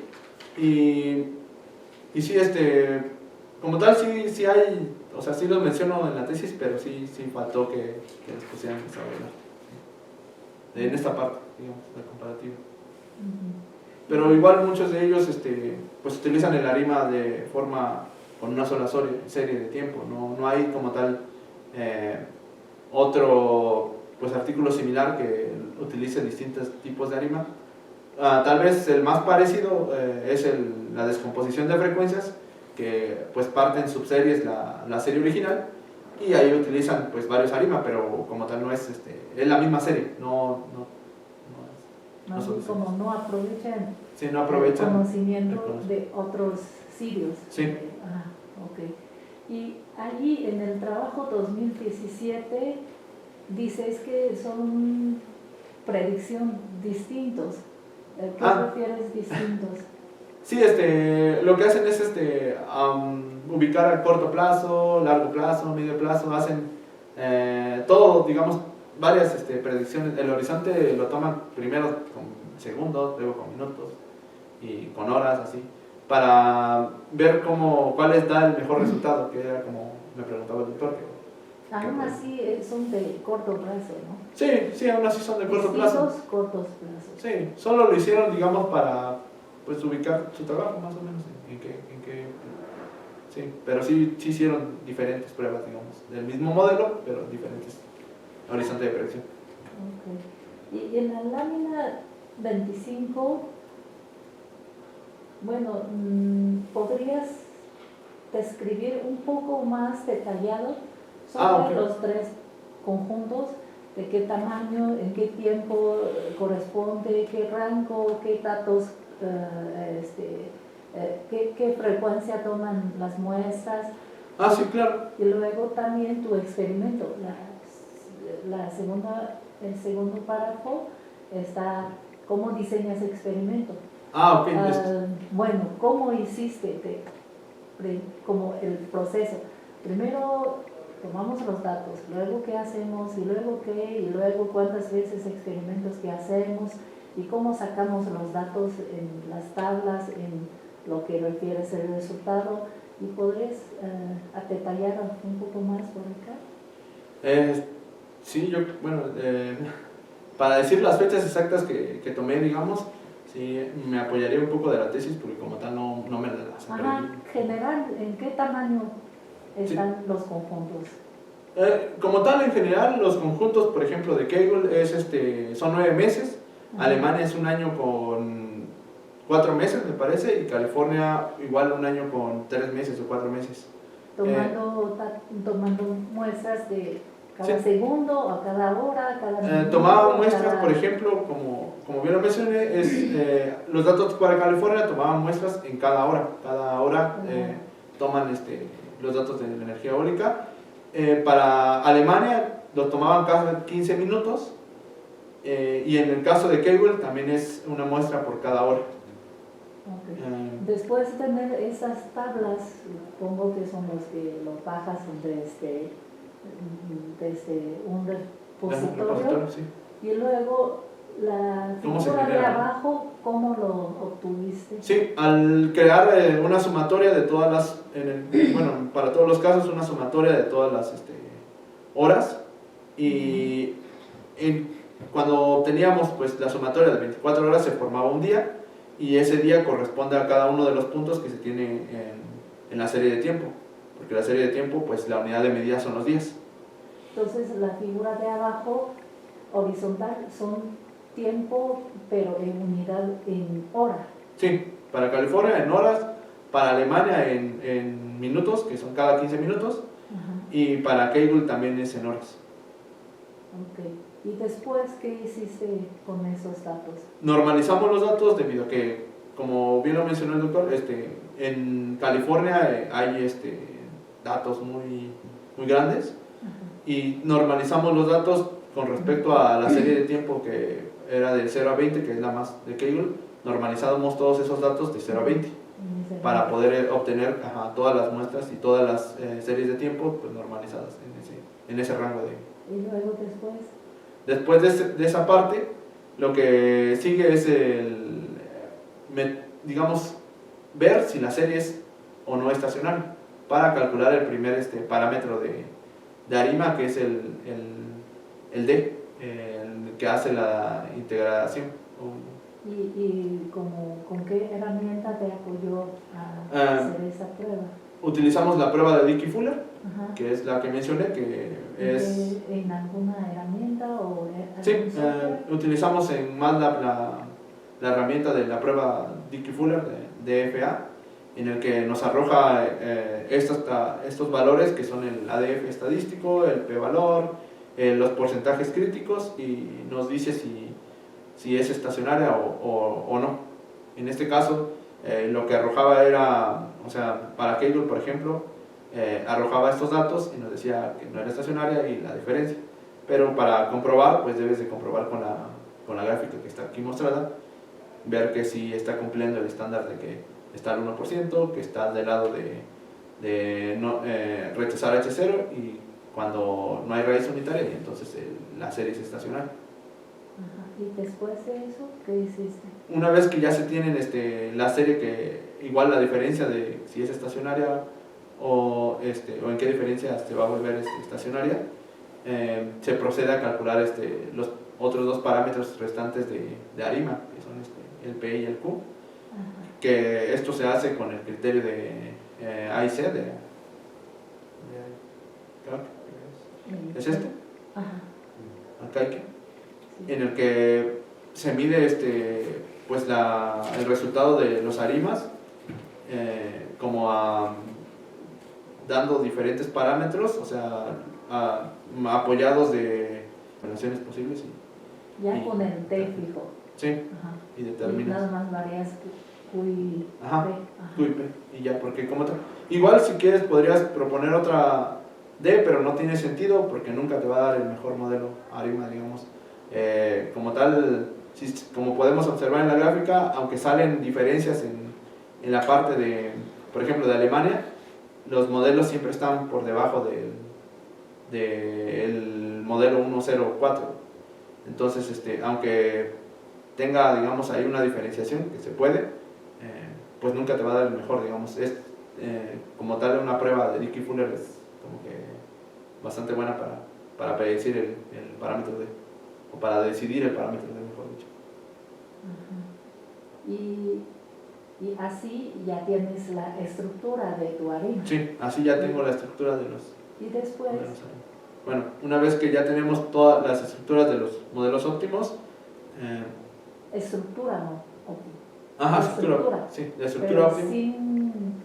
Y sí, como tal, sí hay, o sea, sí los menciono en la tesis, pero sí faltó que les pusieran esa hablar en esta parte, digamos, la comparativa. pero igual muchos de ellos pues utilizan el ARIMA de forma con una sola serie de tiempo, no hay como tal otro pues artículo similar que utilice distintos tipos de ARIMA. Tal vez el más parecido es la descomposición de frecuencias, que pues parte en subseries la serie original, y ahí utilizan pues varios ARIMA, pero como tal no es la misma serie, Más bien como no aprovechan sí, no el aprovechan conocimiento el de otros sitios. Sí. Ok. Y allí en el trabajo 2017 dices que son predicción distintos. ¿Qué refieres distintos? Sí, lo que hacen es ubicar a corto plazo, largo plazo, medio plazo, hacen todo, digamos, varias predicciones. El horizonte lo toman primero con segundos, luego con minutos y con horas, así, para ver cuál da el mejor resultado, que era como me preguntaba el doctor. Aún así son de corto plazo, ¿no? Sí, aún así son de corto plazo. Distintos cortos plazos. Sí, solo lo hicieron, digamos, para pues ubicar su trabajo más o menos en qué sí, pero sí hicieron diferentes pruebas, digamos, del mismo modelo, pero diferentes horizontes de predicción. Okay. Y en la lámina 25, bueno, ¿podrías describir un poco más detallado sobre Okay. los tres conjuntos? ¿De qué tamaño, en qué tiempo corresponde, qué rango, qué datos, qué frecuencia toman las muestras? Sí, claro. Y luego también tu experimento. El segundo párrafo está cómo diseñas experimento. Ok. Bueno, ¿cómo hiciste como el proceso? Primero tomamos los datos, luego qué hacemos, y luego qué, y luego cuántas veces experimentos que hacemos, y cómo sacamos los datos en las tablas, en lo que refiere a el resultado. ¿Y podrías detallar un poco más por acá? Sí, bueno, para decir las fechas exactas que tomé, digamos, sí, me apoyaría un poco de la tesis, porque como tal no me las aprendí. General, ¿en qué tamaño están los conjuntos? Como tal, en general, los conjuntos, por ejemplo, de Kegel son 9 meses, Alemania es un año con 4 meses, me parece, y California igual un año con 3 meses o 4 meses. Tomando muestras de cada segundo, a cada hora, cada minuto. Tomaban muestras, por ejemplo, como bien lo mencioné, los datos para California tomaban muestras en cada hora. Cada hora toman los datos de la energía eólica. Para Alemania lo tomaban cada 15 minutos, y en el caso de Kegel también es una muestra por cada hora. Okay. Después de tener esas tablas, supongo que son los que lo bajas desde un repositorio, Sí. Y luego la figura de abajo, ¿cómo lo obtuviste? Sí, al crear una sumatoria de todas las, para todos los casos, una sumatoria de todas las horas, y cuando obteníamos pues la sumatoria de 24 horas se formaba un día, y ese día corresponde a cada uno de los puntos que se tiene en la serie de tiempo, porque la serie de tiempo, pues la unidad de medida son los días. Entonces la figura de abajo horizontal son tiempo, pero en unidad en hora. Sí, para California en horas, para Alemania en minutos, que son cada 15 minutos, y para Kegel también es en horas. Ok. ¿Y después qué hiciste con esos datos? Normalizamos los datos debido a que, como bien lo mencionó el doctor, en California hay datos muy grandes, y normalizamos los datos con respecto a la serie de tiempo que era de 0 a 20, que es la más de Kegel. Normalizamos todos esos datos de 0 a 20 para poder obtener todas las muestras y todas las series de tiempo pues, normalizadas en ese rango de... ¿Y luego después? Después de esa parte, lo que sigue es digamos, ver si la serie es o no estacionaria, para calcular el primer parámetro de ARIMA, que es el D, el que hace la integración ¿Y con qué herramienta te apoyó a hacer esa prueba? Utilizamos la prueba de Dickey Fuller, Ajá. que es la que mencioné, que es... ¿En alguna herramienta o Sí, algún software? utilizamos en MATLAB la herramienta de la prueba Dickey Fuller de DFA, en el que nos arroja estos valores que son el ADF estadístico, el p-valor, los porcentajes críticos, y nos dice si es estacionaria o no. En este caso, lo que arrojaba era, o sea, para Keylor, por ejemplo, arrojaba estos datos y nos decía que no era estacionaria y la diferencia. Pero para comprobar, pues debes de comprobar con la gráfica que está aquí mostrada, ver que sí está cumpliendo el estándar de que está al 1%, que está del lado de no, rechazar H0, y cuando no hay raíz unitaria, y entonces la serie es estacionaria. Ajá. ¿Y después de eso, qué hiciste? Una vez que ya se tienen la serie, que igual la diferencia de si es estacionaria o en qué diferencia se va a volver estacionaria, se procede a calcular los otros dos parámetros restantes de ARIMA, que son el P y el Q. Ajá. Que esto se hace con el criterio de AIC, ¿es este? Ajá. Arcaic, Sí. en el que se mide pues el resultado de los ARIMAs, dando diferentes parámetros, o sea, apoyados de relaciones posibles. Ya con el T fijo. Sí, Ajá. y Y determinas. nada más varias Q y Ajá. P. Q y P, y ya, porque como tal. Igual si quieres podrías proponer otra D, pero no tiene sentido porque nunca te va a dar el mejor modelo ARIMA, digamos. Como tal, como podemos observar en la gráfica, aunque salen diferencias en la parte de, por ejemplo, de Alemania, los modelos siempre están por debajo del modelo 104. Entonces, aunque tenga, digamos, ahí una diferenciación que se puede, pues nunca te va a dar el mejor, digamos. Como tal, una prueba de Dickey Fuller es como que bastante buena para predecir el parámetro D, o para decidir el parámetro D, mejor dicho. Ajá. Y así ya tienes la estructura de tu ARIMA. Sí, así ya tengo la estructura de los Y después, modelos. Bueno, una vez que ya tenemos todas las estructuras de los modelos óptimos, estructura, ¿no? Óptima. ajá, La estructura, estructura. sí, la estructura Pero óptima. sin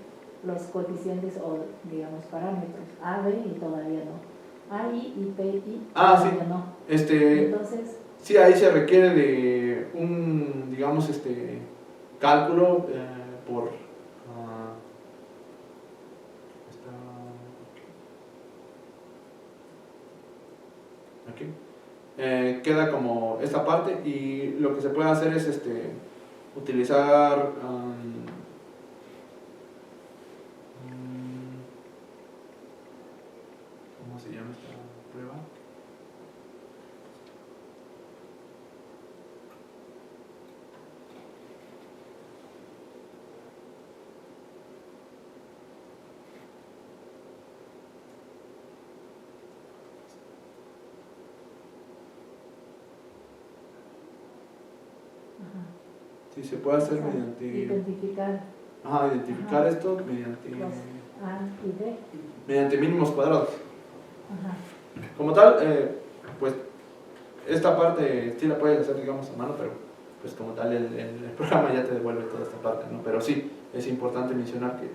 los coeficientes o, digamos, parámetros. A, B y todavía no. A, I y P, I todavía sí. no. Entonces, Sí, ahí se requiere de un, digamos, cálculo por... aquí. Queda como esta parte, y lo que se puede hacer es utilizar ¿cómo se llama esta prueba? Sí, se puede hacer mediante... identificar identificar Ajá. esto mediante... los A y D. mediante mínimos cuadrados. Ajá. Como tal, pues esta parte sí la puedes hacer, digamos, a mano, pero pues como tal el programa ya te devuelve toda esta parte, ¿no? Pero sí, es importante mencionar que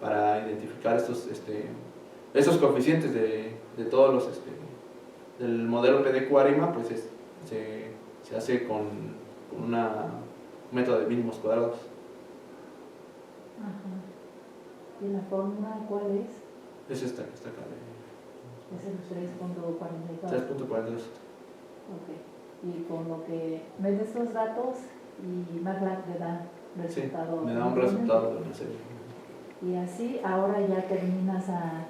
para identificar estos coeficientes de todos los del modelo PDQ ARIMA, pues se hace con un método de mínimos cuadrados. Ajá. ¿Y la fórmula cuál es? Es esta que está acá. Es el 3.44. 3.42. Ok. Y con lo que metes los datos y MATLAB le da resultado. Sí, me da un resultado de una serie. Y así ahora ya terminas a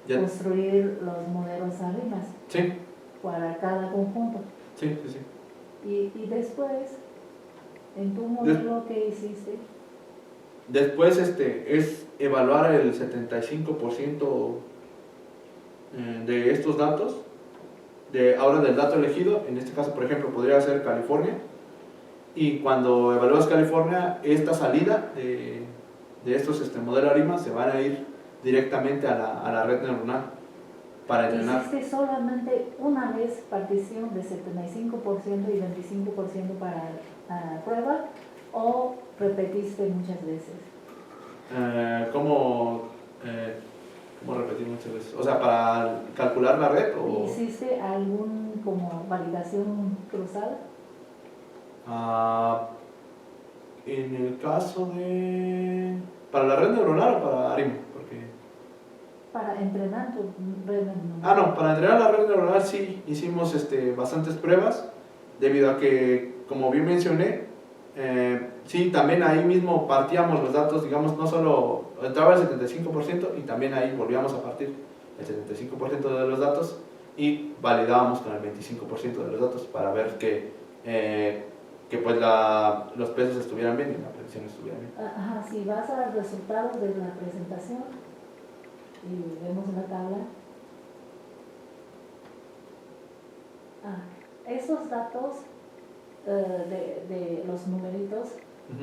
Ya. construir los modelos ARIMAs Sí, para cada conjunto. sí, sí, sí. Y después, en tu modelo que hiciste, Después es evaluar el 75% de estos datos, ahora del dato elegido. En este caso, por ejemplo, podría ser California. y cuando evalúas California, esta salida de estos modelos ARIMA se van a ir directamente a la red neuronal para entrenar. ¿Hiciste solamente una vez partición de 75% y 25% para prueba o repetiste muchas veces? ¿Cómo repetir muchas veces? O sea, ¿para calcular la red? O... ¿Hiciste algún como validación cruzada? En el caso de... ¿Para la red neuronal o para ARIMA? Porque... Para entrenar tu red neuronal. No, para entrenar la red neuronal sí hicimos bastantes pruebas, debido a que, como bien mencioné, sí, también ahí mismo partíamos los datos, digamos, no solo entraba el 75% y también ahí volvíamos a partir el 75% de los datos y validábamos con el 25% de los datos para ver que pues los pesos estuvieran bien y la predicción estuviera bien. Ajá, si vas a los resultados de la presentación y vemos la tabla, esos datos de los numeritos,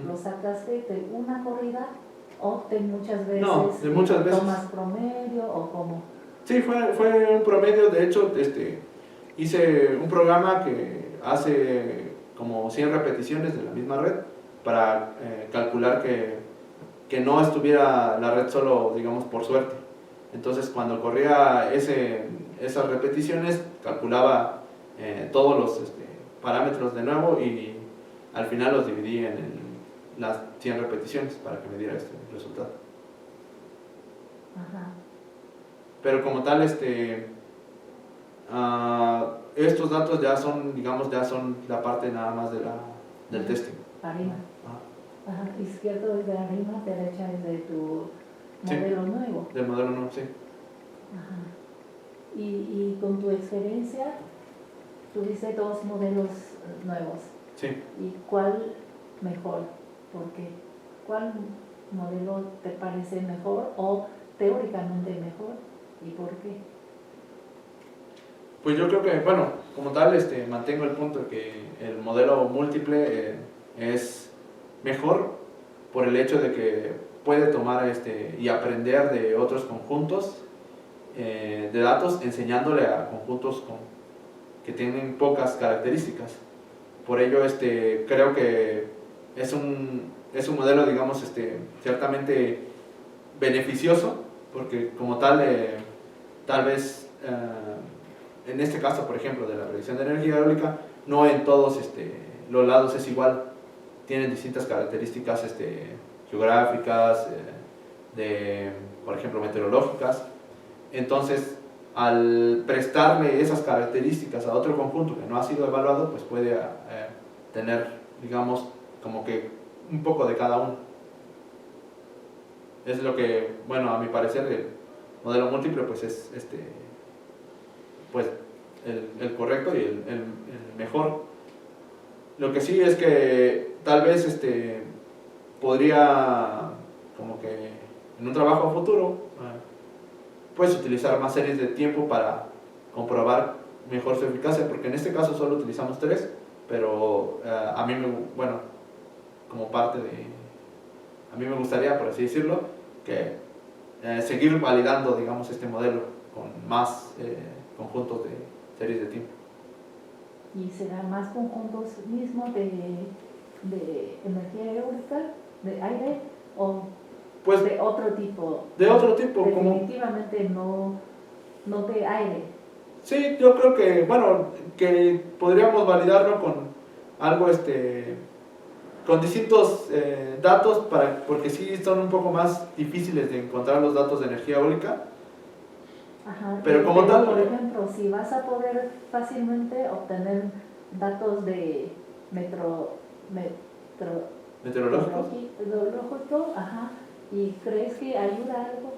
¿los sacaste de una corrida o de muchas veces? No, de muchas veces. ¿Tomas promedio o cómo? Sí, fue un promedio. De hecho, hice un programa que hace como 100 repeticiones de la misma red para calcular que no estuviera la red solo, digamos, por suerte. Entonces, cuando corría esas repeticiones, calculaba todos los parámetros de nuevo y al final los dividí en las 100 repeticiones para que me diera este resultado. Ajá. Pero como tal, estos datos ya son, digamos, ya son la parte nada más del testing. ARIMA. Ajá. Izquierdo es de ARIMA, derecha es de tu modelo nuevo. Del modelo nuevo, sí. Ajá. Y con tu experiencia, tuviste 2 modelos nuevos. Sí. ¿Y cuál mejor? ¿Por qué? ¿Cuál modelo te parece mejor o teóricamente mejor? ¿Y por qué? Pues yo creo que, bueno, como tal, mantengo el punto de que el modelo múltiple es mejor por el hecho de que puede tomar y aprender de otros conjuntos de datos, enseñándole a conjuntos que tienen pocas características. Por ello, creo que es un modelo, digamos, ciertamente beneficioso, porque como tal, tal vez en este caso, por ejemplo, de la predicción de energía eólica, no en todos los lados es igual, tienen distintas características geográficas, por ejemplo, meteorológicas. Entonces, al prestarle esas características a otro conjunto que no ha sido evaluado, pues puede tener, digamos, como que un poco de cada uno. Es lo que, bueno, a mi parecer, el modelo múltiple pues es pues el correcto y el mejor. Lo que sí es que tal vez podría, como que en un trabajo futuro, puedes utilizar más series de tiempo para comprobar mejor su eficacia, porque en este caso solo utilizamos 3, pero a mí como parte a mí me gustaría, por así decirlo, que seguir validando, digamos, este modelo con más conjuntos de series de tiempo. ¿Y serán más conjuntos mismos de energía eólica, de aire, o pues de otro tipo? De otro tipo, definitivamente no de aire. Sí, yo creo que, bueno, que podríamos validarlo con algo, con distintos datos, porque sí son un poco más difíciles de encontrar los datos de energía eólica. Ajá, pero como tal, por ejemplo, si vas a poder fácilmente obtener datos de meteorológico, ajá, ¿y crees que ayuda algo?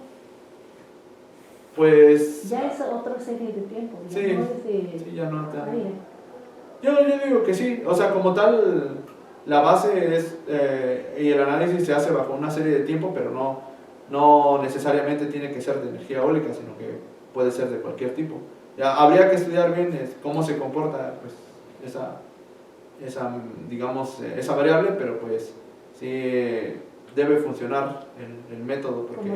Pues ya es otra serie de tiempo, ya sí, no es de sí, ya no tan... aire. Yo digo que sí, o sea, como tal, la base es, y el análisis se hace bajo una serie de tiempo, pero no necesariamente tiene que ser de energía eólica, sino que puede ser de cualquier tipo. Ya, habría que estudiar bien cómo se comporta pues, digamos, esa variable, pero pues sí debe funcionar el método. Como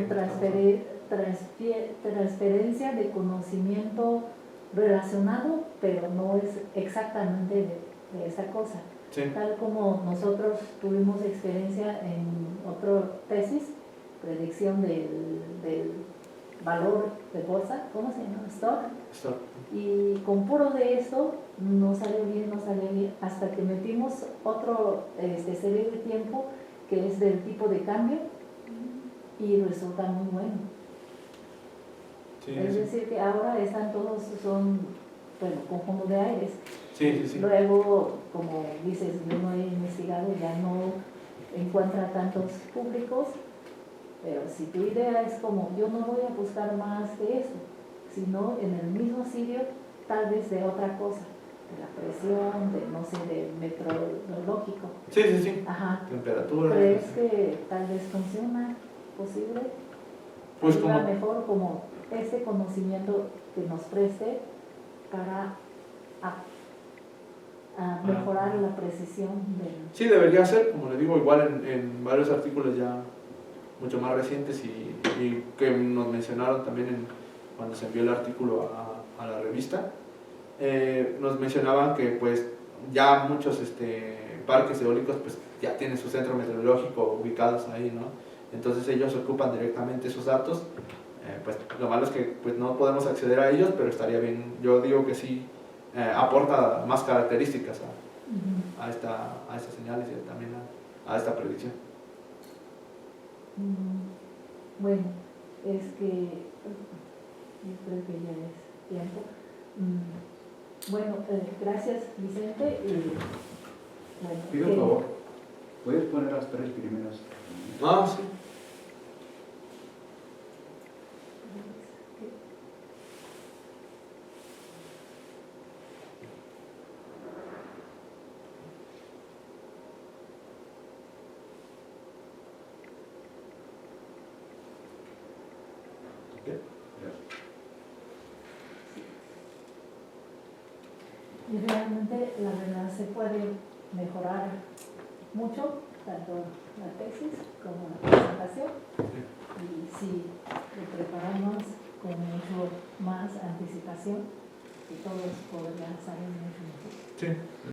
transferencia de conocimiento relacionado, pero no es exactamente de esa cosa. Sí. Tal como nosotros tuvimos experiencia en otra tesis, predicción del valor de bolsa, ¿cómo se llama? Stock. Y con puro de esto no salió bien, hasta que metimos otro serie de tiempo que es del tipo de cambio y resulta muy bueno. Sí, Es decir, que ahora están todos, bueno, conjuntos de aires. Sí. Luego, como dices, yo no he investigado, ya no encuentra tantos públicos, pero si tu idea es como, yo no voy a buscar más de esto, sino en el mismo sitio, tal vez de otra cosa, de la presión, de no sé, de meteorológico. Sí. Ajá. Temperatura. ¿Crees que tal vez funciona? ¿Posible? Pues Ayuda como mejor como ese conocimiento que nos preste para a mejorar la precisión del... Sí, debería ser, como le digo, igual en varios artículos ya mucho más recientes y que nos mencionaron también cuando se envió el artículo a la revista, nos mencionaban que pues ya muchos parques eólicos pues ya tienen su centro meteorológico ubicados ahí, ¿no? Entonces ellos ocupan directamente esos datos, pues lo malo es que pues no podemos acceder a ellos, pero estaría bien, yo digo que sí, aporta más características a estas señales y también a esta predicción. Bueno, es que yo creo que ya es tiempo. Bueno, gracias Vicente. Bueno, Pido un favor, ¿puedes poner las 3 primeras? Sí. Y realmente la verdad se puede mejorar mucho, tanto la tesis como la presentación. Y si lo preparamos con mucho más anticipación, y todos podrían salir mucho mejor. Sí.